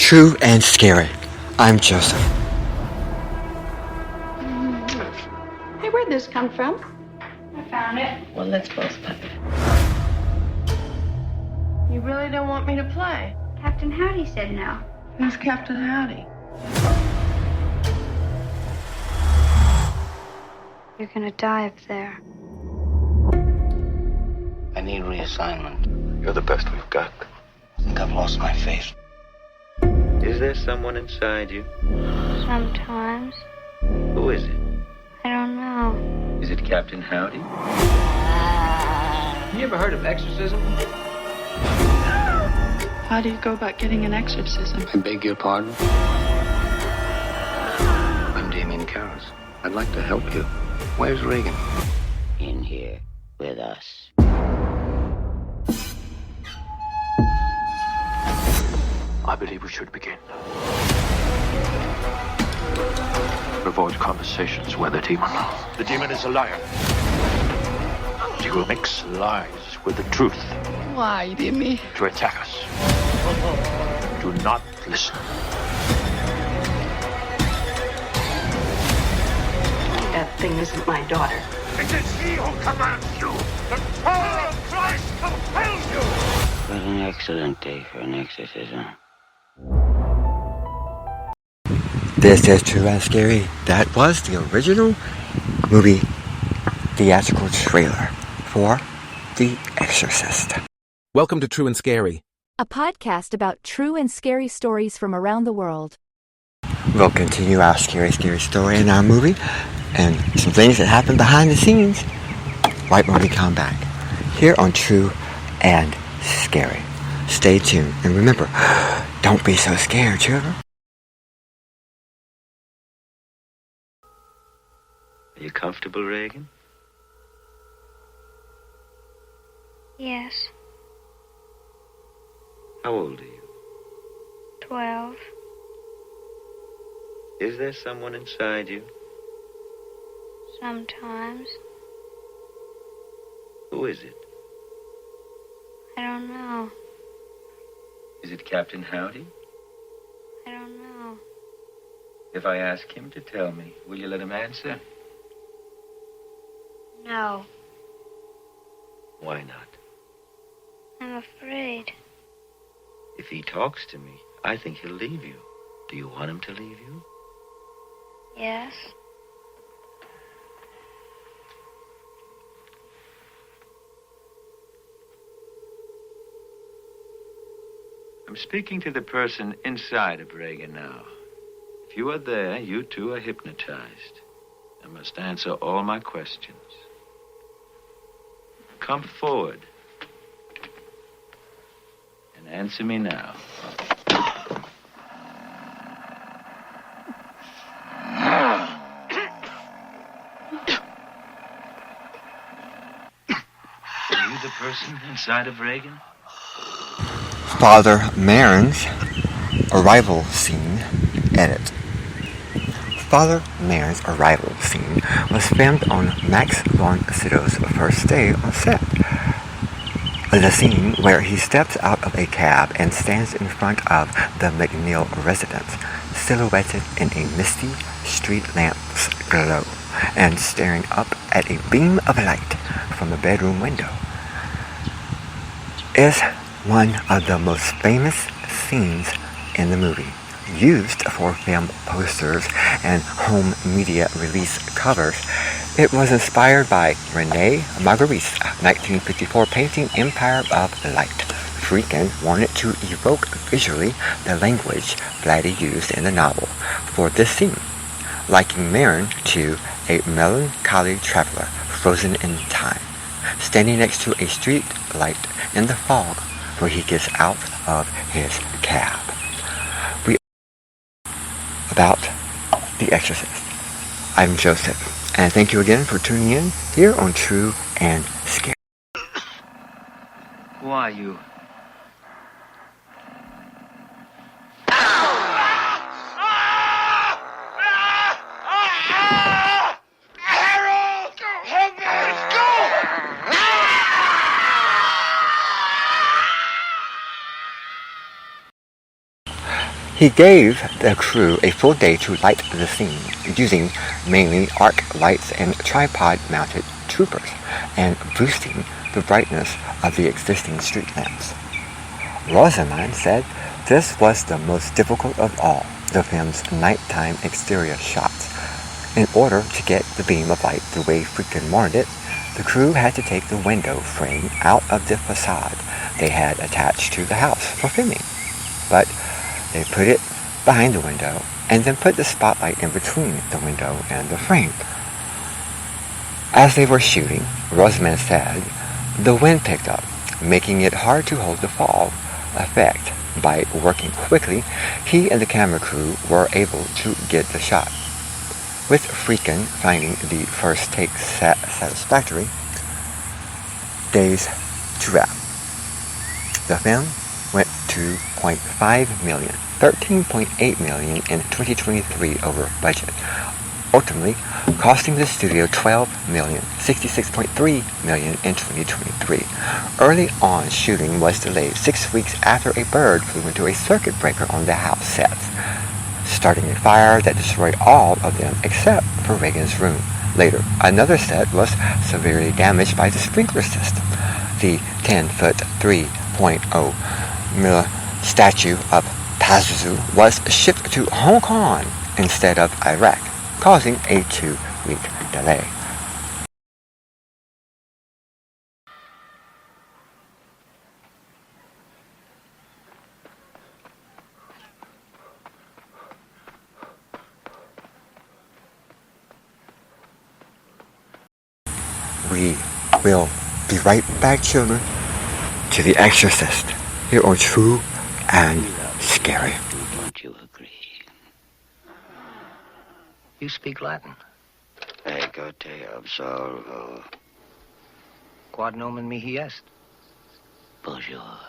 True and Scary. I'm Joseph. Hey, where'd this come from? I found it. Well, let's both play. You really don't want me to play? Captain Howdy said no. Who's Captain Howdy? You're gonna die up there. I need reassignment. You're the best we've got. I think I've lost my faith. Is there someone inside you? Sometimes. Who is it? I don't know. Is it Captain Howdy? You ever heard of exorcism? How do you go about getting an exorcism? I beg your pardon? I'm Damien Karras. I'd like to help you. Where's Reagan? In here with us. I believe we should begin. Avoid conversations with the demon. The demon is a liar. She will mix lies with the truth Why, Dimmy? to attack us. Do not listen. That thing isn't my daughter. It is he who commands you. The power of Christ compels you. What an excellent day for an exorcism. This is True and Scary. That was the original movie theatrical trailer for The Exorcist. Welcome to True and Scary, a podcast about true and scary stories from around the world. We'll continue our scary story in our movie and some things that happen behind the scenes right when we come back here on True and Scary. Stay tuned and remember, don't be so scared, children. Are you comfortable, Reagan? Yes, How old are you? 12. Is there someone inside you? Sometimes. Who is it? I don't know. Is it Captain Howdy? I don't know. If I ask him to tell me, will you let him answer? No, Why not? I'm afraid. If he talks to me, I think he'll leave you. Do you want him to leave you? Yes. I'm speaking to the person inside of Reagan now. If you are there, you too are hypnotized. I must answer all my questions. Come forward and answer me now. Are you the person inside of Reagan? Father Marin's arrival scene edit. Father Marin's arrival scene was filmed on Max von Sydow's first day on set. The scene where he steps out of a cab and stands in front of the McNeil residence, silhouetted in a misty street lamp's glow and staring up at a beam of light from the bedroom window, is one of the most famous scenes in the movie, used for film posters and home media release covers. It was inspired by Rene Magritte's 1954 painting Empire of Light. Friedkin wanted to evoke visually the language Blatty used in the novel for this scene, liking Marin to a melancholy traveler frozen in time, standing next to a street light in the fog where he gets out of his cab. About The Exorcist. I'm Joseph, and thank you again for tuning in here on True and Scary. Who are you? He gave the crew a full day to light the scene, using mainly arc lights and tripod-mounted troopers, and boosting the brightness of the existing street lamps. Rosamund said this was the most difficult of all the film's nighttime exterior shots. In order to get the beam of light the way Friedkin wanted it, the crew had to take the window frame out of the facade they had attached to the house for filming. But they put it behind the window and then put the spotlight in between the window and the frame. As they were shooting, Rosamund said, the wind picked up, making it hard to hold the fog effect. By working quickly, he and the camera crew were able to get the shot. With Friedkin finding the first take satisfactory, days to wrap. The film went $2.5 million, $13.8 million in 2023 over budget, ultimately costing the studio $12 million, $66.3 million in 2023. Early on, shooting was delayed 6 weeks after a bird flew into a circuit breaker on the house sets, starting a fire that destroyed all of them except for Reagan's room. Later, another set was severely damaged by the sprinkler system. The 10-foot 3.0 statue of Pazuzu was shipped to Hong Kong instead of Iraq, causing a 2-week delay. We will be right back, children, to The Exorcist. Here are True and Scary. Don't you agree? You speak Latin. Ego te absolvo. Quod nomen mihi est? Bonjour.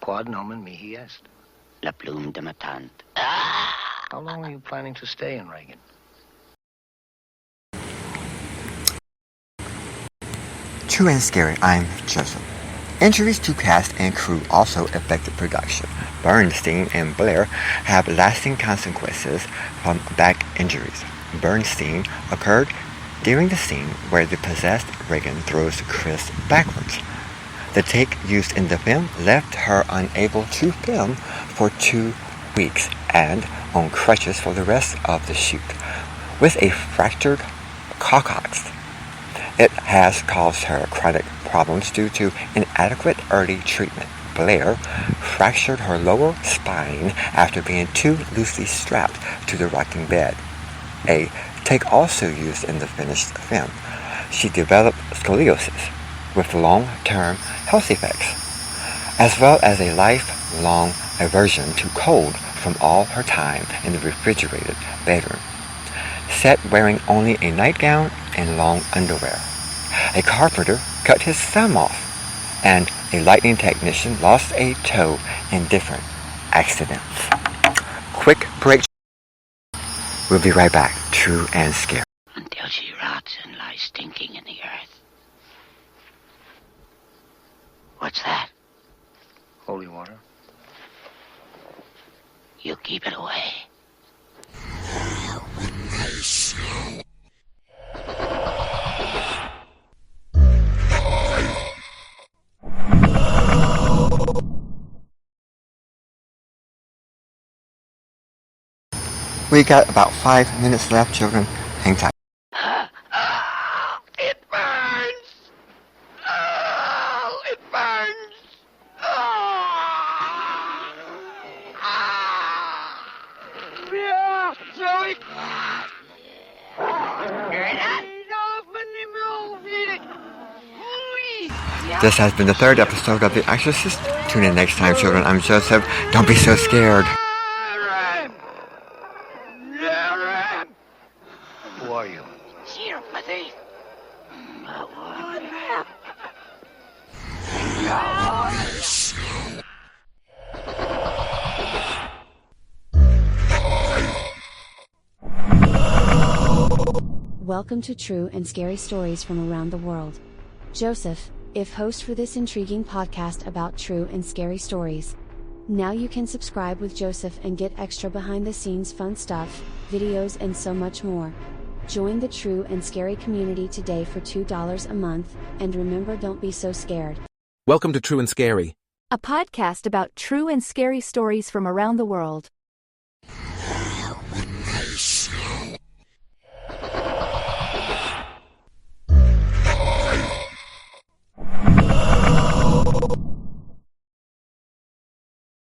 Quod nomen mihi est? La plume de ma tante. How long are you planning to stay in Reagan? True and Scary, I'm Joseph. Injuries to cast and crew also affected production. Bernstein and Blair have lasting consequences from back injuries. Bernstein occurred during the scene where the possessed Reagan throws Chris backwards. The take used in the film left her unable to film for 2 weeks and on crutches for the rest of the shoot. With a fractured coccyx, it has caused her chronic problems due to inadequate early treatment. Blair fractured her lower spine after being too loosely strapped to the rocking bed, a take also used in the finished film. She developed scoliosis with long-term health effects, as well as a lifelong aversion to cold from all her time in the refrigerated bedroom. Set wearing only a nightgown and long underwear. A carpenter cut his thumb off, and a lighting technician lost a toe in different accidents. Quick break. We'll be right back. True and Scary. Until she rots and lies stinking in the earth. What's that? Holy water. You keep it away. We got about 5 minutes left, children. Hang tight. It burns! Oh, it burns! Yeah, Joey! This has been the 3rd episode of The Exorcist. Tune in next time, children. I'm Joseph. Don't be so scared. Who are you? Sympathy. Welcome to True and Scary Stories from around the world. Joseph, if host for this intriguing podcast about true and scary stories. Now you can subscribe with Joseph and get extra behind the scenes fun stuff, videos and so much more. Join the True and Scary community today for $2 a month, and remember, don't be so scared. Welcome to True and Scary, a podcast about true and scary stories from around the world.